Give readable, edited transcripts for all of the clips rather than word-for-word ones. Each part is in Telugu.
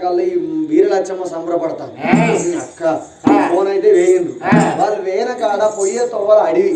కల్లా ఈ వీరలచ్చమ్మ సంబరపడతాను అక్క ఫోన్ అయితే వేయండు వాళ్ళు వేయన కాడ పొయ్యే తోవల అడవి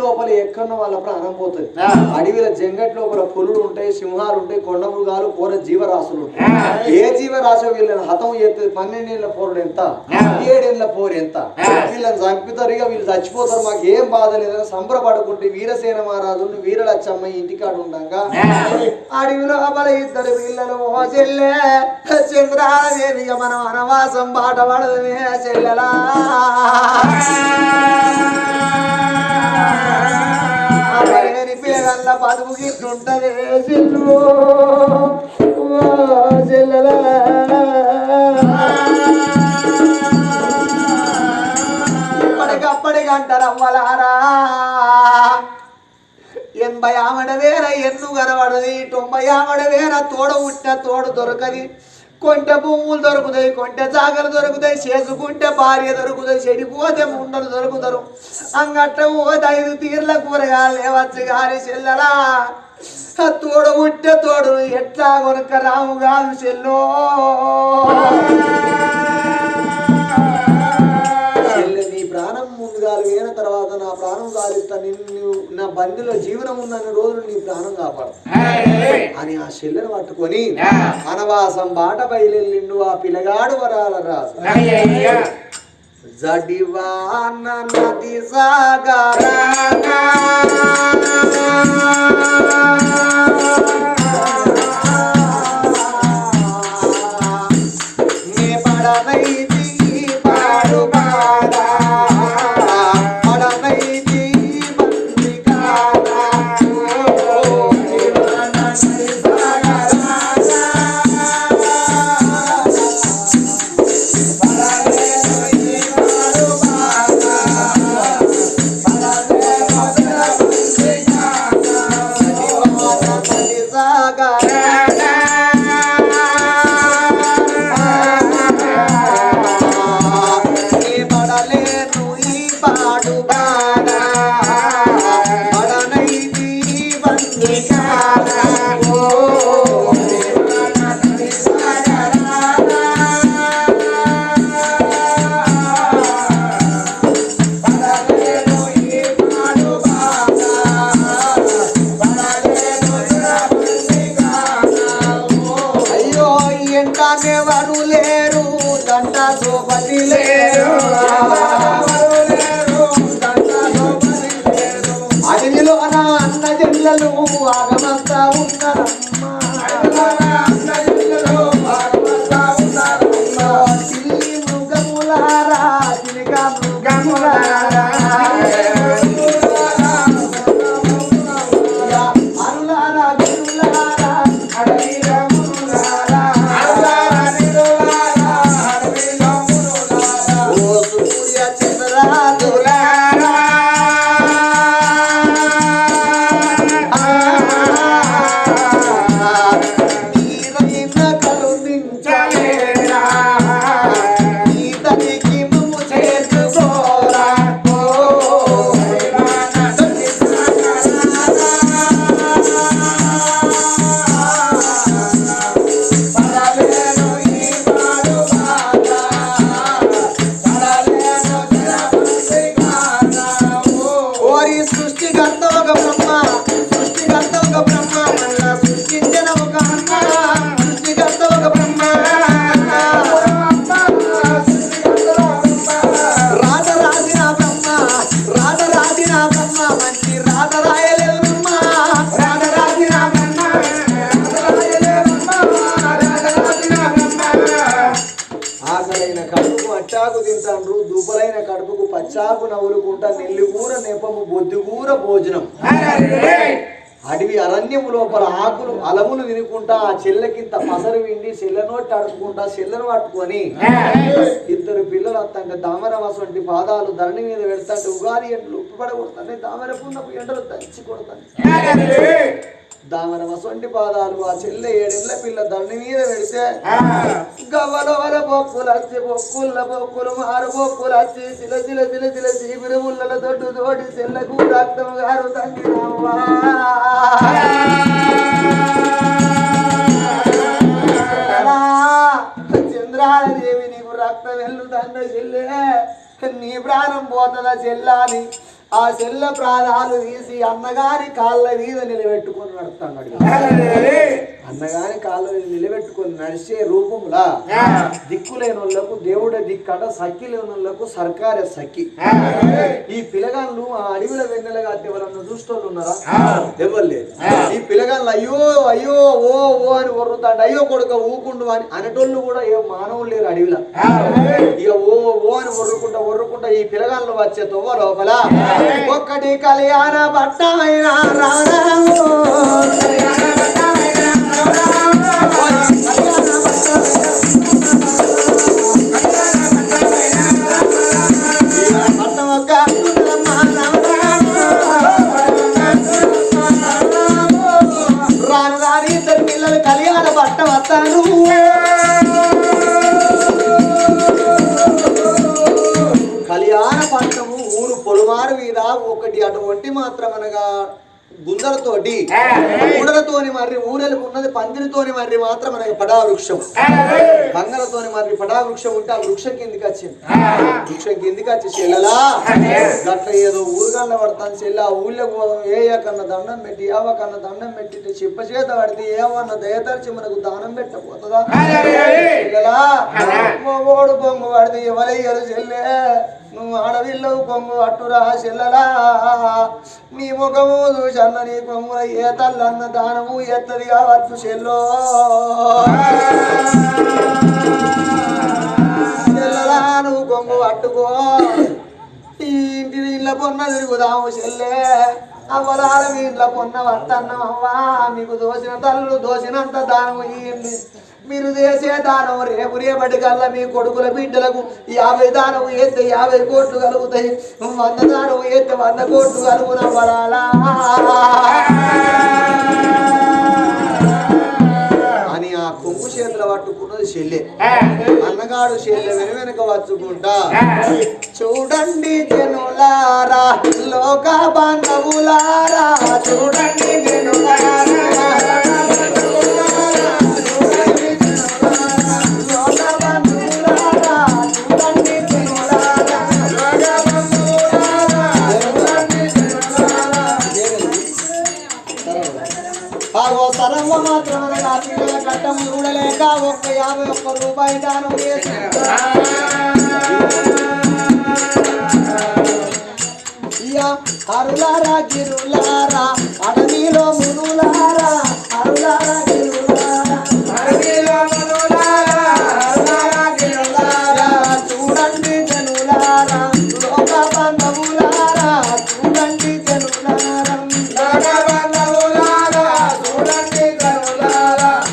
లోపల ఎక్కడో వాళ్ళ ప్రాణం పోతుంది అడవిలో జంగట్ లోపల పులులు ఉంటాయి సింహాలు ఉంటాయి కొండ మృగాలు కూర జీవరాశులు ఉంటాయి ఏ జీవరాశి వీళ్ళని హతం చేస్తుంది 12 ఏళ్ళ పోరుడు ఎంత 7 ఏళ్ళ పోరు ఎంత వీళ్ళని చంపుతారు ఇక వీళ్ళు చచ్చిపోతారు మాకు ఏం బాధ లేదని సంబరపడుకుంటే వీరసేన మహారాజు వీరలచ్చమ్మ ఇంటికాడ ఉండగా అడవిలో లోపల ఇద్దరు వీళ్ళను ఓ చెల్లె చంద్రాదేవి మనం వనవాసం బాట పడదమే చెల్లెలా పిల్లగల్ల బతుకు గిట్లుంటదే చెల్లు చెల్లెలా ఇప్పటికప్పటికంటారమ్మలారా 80 ఆమడ వేర ఎన్ను కనబడది 90 ఆమడ వేర తోడ ఉట్టిన తోడు దొరకది కొంట భూములు దొరుకుతాయి కొంట జాగలు దొరుకుతాయి చేసుకుంటే భార్య దొరుకుతాయి చెడిపోతే ముండలు దొరుకుతారు అంగట్ట పోతే 5 తీర్ల కూరగాయలు లేవచ్చు గారి చెల్లెలా తోడు ఉట్టే తోడు ఎట్లా కొనుక రాము కాదు చెల్లో ప్రాణం ముందుగా వేన తర్వాత నా ప్రాణం కాలిస్తా నిన్ను నా బండిలో జీవనం ఉన్నన్ని రోజులు నీ ప్రాణం కాపాడు అని ఆ చెల్లెను పట్టుకొని వనవాసం బాట బయలుండు ఆ పిల్లగాడు వరాల రాజు జడివాన నది సాగరానా నే పడనైతి పాడు బాడా అడవిలో నా అన్న జల్లలు ఆగమంతా ఉన్నారమ్మా చిల్లి మృగములారా చిలిక మృగములారా అరులారా గిరులారా అడవిలో మురులారా ఓ సూర్య చంద్రాదులారా దుబ్బలైన కడుపుకు పచ్చాకు నవ్వులుకుంటా నెల్లికూర నెపము బొద్దుకూర భోజనం అడవి అరణ్యము లోపల ఆకులు అలములు వినుకుంటా ఆ చెల్లెకింత పసరు విండి చెల్లెనోటి అడుపుకుంటా చెల్లెను పట్టుకొని ఇద్దరు పిల్లలు అత్తంటే దామరవాసు వంటి పాదాలు ధరణి మీద పెడతాంటే ఉగాది ఎండలు ఉప్పు పడగొడతానే దామర పున్నపు ఎండలు దంచి కొడతాను దామర వసంటి పాదాలు ఆ చెల్లె 7 ఏళ్ల పిల్ల ధరణి మీద పెడితే గవ్వల బొక్కులు వచ్చి బొక్కుల బొక్కులు మారు బొక్కులు వచ్చి చిల చిల చిల చిల చీపురు ముళ్ళల దొడ్డు తోటి చెల్లకు రక్తం గారు తంగినవ్వా వరదాదేవి నీకు రక్తం వెళ్తుందా చెల్లె నీ ప్రాణం పోతుందా చెల్లాని ఆ చెల్ల ప్రాణాలు తీసి అన్నగారి కాళ్ళ మీద నిలబెట్టుకొని నడుస్తున్నాడు అన్నగారి కాళ్ళ మీద నిలబెట్టుకొని నడిచే రూపంలా దిక్కులేని వాళ్ళకు దేవుడే దిక్కట సక్కి లేని వాళ్ళకు సర్కారే సక్కి ఈ పిల్లగాళ్ళు ఆ అడవిలో వెన్నెలగా ఎవరన్నా చూస్తూ ఉన్నారా ఎవరు లేదు ఈ పిల్లగాళ్ళు అయ్యో అయ్యో ఓ ఓ అని వర్రుతాడు అయ్యో కొడుక ఊకుండు అని అనేటోళ్ళు కూడా ఏ మానవులు లేరు అడవిలో ఇక ఓ ఓ అని వర్రుకుంటా ఈ పిల్లగాళ్ళు వచ్చే తొవ్వ లోపల ఒక్కటి కళ్యాణ పట్టమైన రారాము రాను రాని ఇద్దరు పిల్లలు కళ్యాణ పట్ట వస్తాను కళ్యాణ పట్టము ఊరు పొలమారు మీద ఒకటి అటువంటి మాత్రం అనగా గుందలతోటి ఊడలతోని మర్రి ఊరెలకు ఉన్నది పందిరితోని మర్రి మాత్రం మనకి పడా వృక్షం బంగలతోని మర్రి పడా వృక్షం ఉంటే ఆ వృక్షం కిందికి వచ్చింది వృక్షం కిందికి వచ్చి చెల్లలా గట్ల ఏదో ఊరుగల్ల పడతాను చెల్ల ఆ ఊళ్ళో ఏయకన్నా దండం పెట్టి ఏవకన్నా దండం పెట్టి చెప్ప చేత పడితే ఏమన్నా దయతరిచి మనకు దానం పెట్టపోతుందా చెల్లలా ఓడు బొమ్మ పడితే ఎవరయ్యారు చెల్లె నువ్వు ఆడవిల్లవు కొంగు అట్టురా చెల్లలా నీ ముఖము చూసన్న నీ కొంగుల ఏ తల్లన్న దానము ఎత్తది కావచ్చు చెల్లో చెల్లలా నువ్వు కొంగు అట్టుకో ఈ ఇంటి ఇళ్ళ పొన్న తిరుగుదాము చెల్లె అవ్వలాల మీ ఇంట్లో పొన్న వస్తన్నాం అవ్వా మీకు దోసిన తల్లు దోసినంత దానము ఇయ్యండి మీరు చేసే దానం రేపు రేపటి కల్లా మీ కొడుకుల బిడ్డలకు 50 దానం ఎత్తే 50 కోట్లు కలుగుతాయి 100 దానం ఎత్తే 100 కోట్లు కలుగునవ్వరాలా అని ఆ కొంగు చేతులు పట్టుకున్నది చెల్లె అన్నగాడు చెల్లె వెనుక వచ్చుకుంటా చూడండి జనులారా లోక బాంధవులారా చూడండి జనులారా తరవ మాత్రమే నా పిల్లల కట్టం చూడలేక 51 రూపాయి దానం అరులారా గిరులారా అడవిలో మునులారా అరులారా గిరులారా అడవిలో మునులారా అరులారా గిరులారా చూడండి జనులారా లోక బంధవులారా చూడండి జనులారా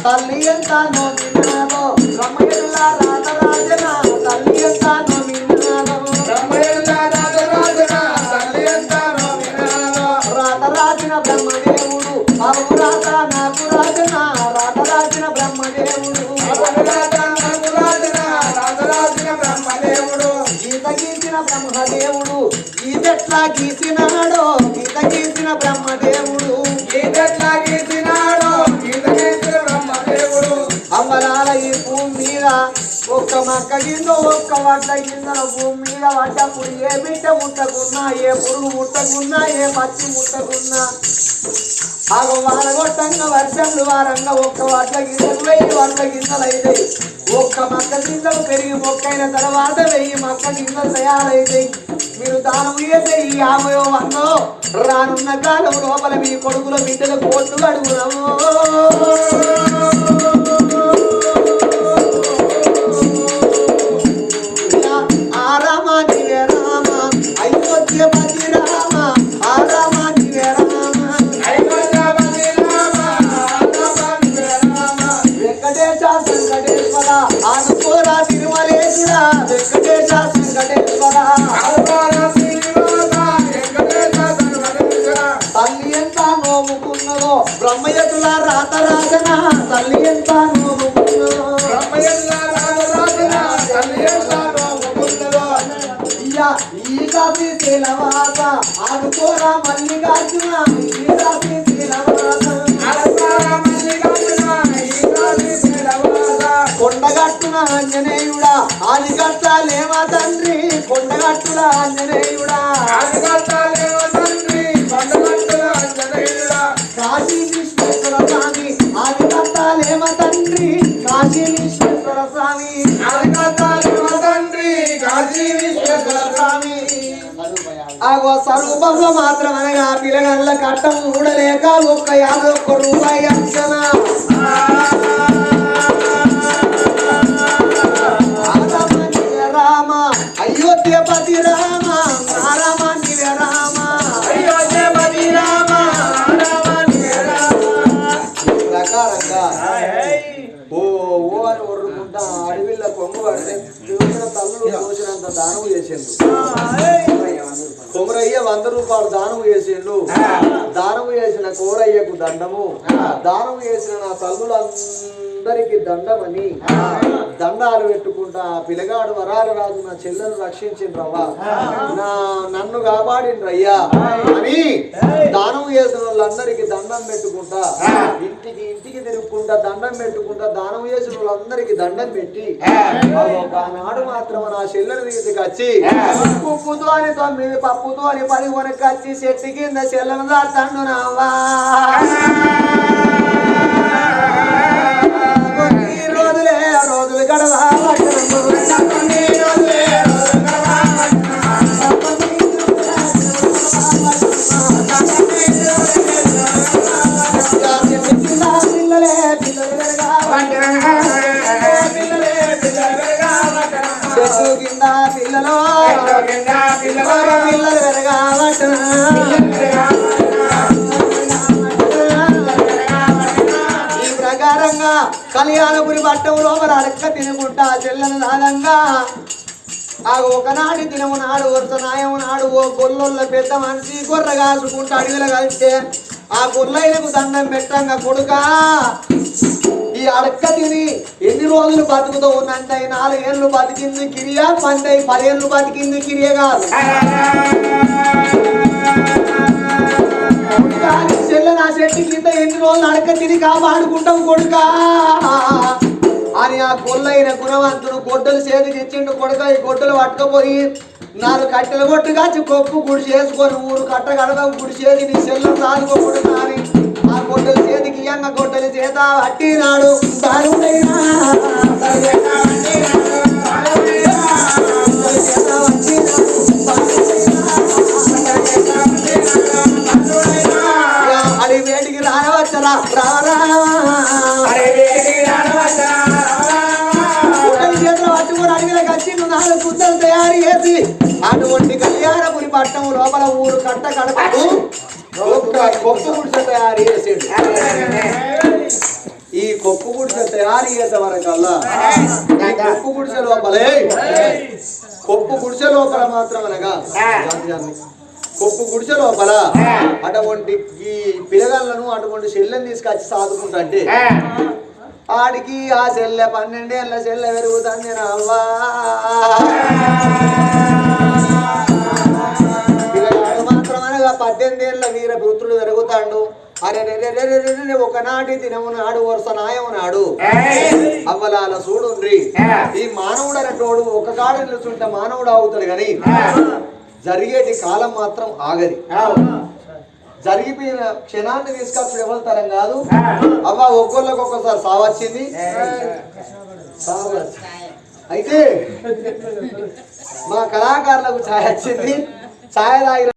తల్లి ఎంత నోమినాదో బ్రహ్మయ్యల రాజరాజన తల్లి ఎంత నోమినాదో బ్రహ్మయ్యల రాజరాజన తల్లి ఎంత నోమినాదో రాజరాజన బ్రహ్మదేవుడు అరురాజ నాకు రాజన రాజరాజన బ్రహ్మదేవుడు అరురాజ నాకు రాజన రాజరాజన బ్రహ్మదేవుడు గీత గీసిన బ్రహ్మదేవుడు గీతెట్లా గీసినాడో గీత గీసిన బ్రహ్మదేవుడు గీతెట్లా గీసినాడో గీత గీసిన బ్రహ్మదేవుడు అమ్మలాల ఈ భూమి మీద ఒక్క మక్క కింద ఒక్క వడ్ల కింద భూమి మీద పడ్డప్పుడు ఏ బిడ్డ ముట్టకున్నా ఏ పురుగు ముట్టకున్నా ఏ పచ్చి ముట్టకున్నా ఆగో వారగొట్టంగా వర్షంలు వారంగా ఒక్క వడ్ల గింజలు 1000 వడ్ల గింజలు అవుతాయి ఒక్క మక్క గింజలు పెరిగి మొక్కైన తర్వాత 1000 మక్క గింజలు తయారైతాయి మీరు దానం చేసే ఈ 50 100 రానున్న కాలం లోపల మీ కొడుకుల బిడ్డల కోట్లు అడుగుదాము రామ నీవే రామ అయోధ్యపతి రామ ఆ రామ నీవే రామ అయోధ్యపతి రామ వెంకటేశ సంకటేశ్వర ఆనుకోరా తిరుమలేశుడా వెంకటేశ సంకటేశ్వర తల్లి ఎంత నోముకున్నదో బ్రహ్మయ్యతుల రాతరాజన తల్లి ఎంత నోముకున్నదో బ్రహ్మయ్యతుల రాతరాజన తల్లి ఎంత ఈశాసి శీలవాస ఆడుకోరా మల్లికార్జున ఈశాసి శీలవాస కొండ కొండగట్టున ఆంజనేయుడా ఆది కట్టాలేమా తండ్రి కొండగట్టుల ఆంజనేయుడా ఆది కట్టాలేమా తండ్రి కొండగట్టుల ఆంజనేయుడా కాశీ విశ్వేశ్వర స్వామి ఆది కట్టాలేమా తండ్రి కాశీ విశ్వేశ్వర స్వామి ఆది కట్టాలేమా తండ్రి కాశీ విశ్వేశ్వర స్వామి ఆగో స్వరూపంలో మాత్రం అనగా పిల్లగల్ల కట్టం ఊడలేక ఒక్క 51 రూపాయి అంచనా రామ అయోధ్యపతి రామ రామాని రామ అయోధ్యపతి రామ రామాని రామ ప్రకారంగా ఓ ఓ అని ఒర్రుకుంటా అడవిలో కొంగు పడితే దేవుడిన తల్లులు దోచినంత దానం చేసిండు కొమరయ్య 100 రూపాయలు దానం చేసిండు దానం చేసిన కోరయ్యకు దండము దానం చేసిన నా తల్లులందరికీ దండమని దండాలు పెట్టుకుంటా పిల్లగాడు వరాలు రాజు నా చెల్లెను రక్షించిండ్రవ్వా నన్ను కాపాడిండ్రయ్యా అని దానం చేసిన వాళ్ళందరికీ దండం పెట్టుకుంటా ఇంటికి తిరుగుకుంటా దండం పెట్టుకుంటా దానం చేసిన వాళ్ళందరికీ దండం పెట్టి ఒకనాడు మాత్రం నా చెల్లెను తీసుకొచ్చి ఉప్పుతో అని 9 పప్పుతో అని 10 కొనకొచ్చి చెట్టు కింద చెల్లెను దాటండు నావా రోజులు గడవా పిల్లలే చెట్టు కింద పిల్లలు పిల్లలు పెరగాలట కళ్యాణపురి పట్టం లోపల అడక్క తినుకుంటా చెల్లెను నాదంగా ఆ ఒకనాటి దినము నాడు వరుస నాయము నాడు ఓ గొల్లొల్ల పెద్ద మనిషి గొర్ర కాసుకుంటా అడవిలో కలిస్తే ఆ గొల్లైనకు దండం పెట్టంగా కొడుకా ఈ అడక్క తిని ఎన్ని రోజులు బతుకుతూ ఉన్నంటే 4 ఏళ్ళు బతికింది కిరియా 10 ఏళ్ళు బతికింది కిరియ కాదు చెల్లె నా చెట్టు కింద ఎన్ని రోజులు అడక్క తిని కాపాడుకుంటాం కొడుకా అని ఆ గొల్లైన గుణవంతుడు గొడ్డలు చేతికి ఇచ్చిండు కొడుక ఈ గొడ్డలు పట్టుకపోయి 4 కట్టెలు కొట్టుకాచి కొప్పు గుడి చేసుకొని 3 కట్ట గడవ గుడి చేసి నీ చెల్లెలు సాదుకోకూడదు అని ఆ గొడ్డలు చేతికి ఇయ్యంగా గొడ్డలు చేత పట్టినాడు అది వేడికి రావచ్చరా చేతులు పట్టుకుని అడవిలోకి వచ్చి 4 కుద్దలు తయారు చేసి అటువంటి కళ్యాణపురి పట్టణం లోపల 3 కట్ట కడపకు కొప్పు గుడిసె తయారు చేసేది ఈ కొప్పు గుడిసె తయారు చేసే వరకల్లా కొప్పు గుడిసె లోపలే కొప్పు గుడిసె లోపల మాత్రం అనగా కొప్పు గుడిసె లోపల అటువంటి ఈ పిల్లగాళ్ళను అటువంటి చెల్లెని తీసుకొచ్చి సాదుకుంటే ఆడికి ఆ చెల్లె 12 ఏళ్ళ చెల్లె పెరుగుతుంది అవ్వా పిల్లగాడు మాత్రం అనగా 18 ఏళ్ళ వీర పుత్రుడు పెరుగుతాడు అరే ఒకనాటి దినము నాడు వరుస నాయము నాడు అవ్వలాల చూడుండ్రి ఈ మానవుడు అనేటోడు ఒక కాడ నిలుచుంటే మానవుడు అవుతాడు గాని జరిగేటి కాలం మాత్రం ఆగది జరిగిపోయిన క్షణాన్ని తీసుకొచ్చి ఎవరి తరం కాదు అవ్వ ఒక్కొక్కరికి ఒక్కొక్కసారి సావచ్చింది అయితే మా కళాకారులకు ఛాయ వచ్చింది ఛాయ తాగిన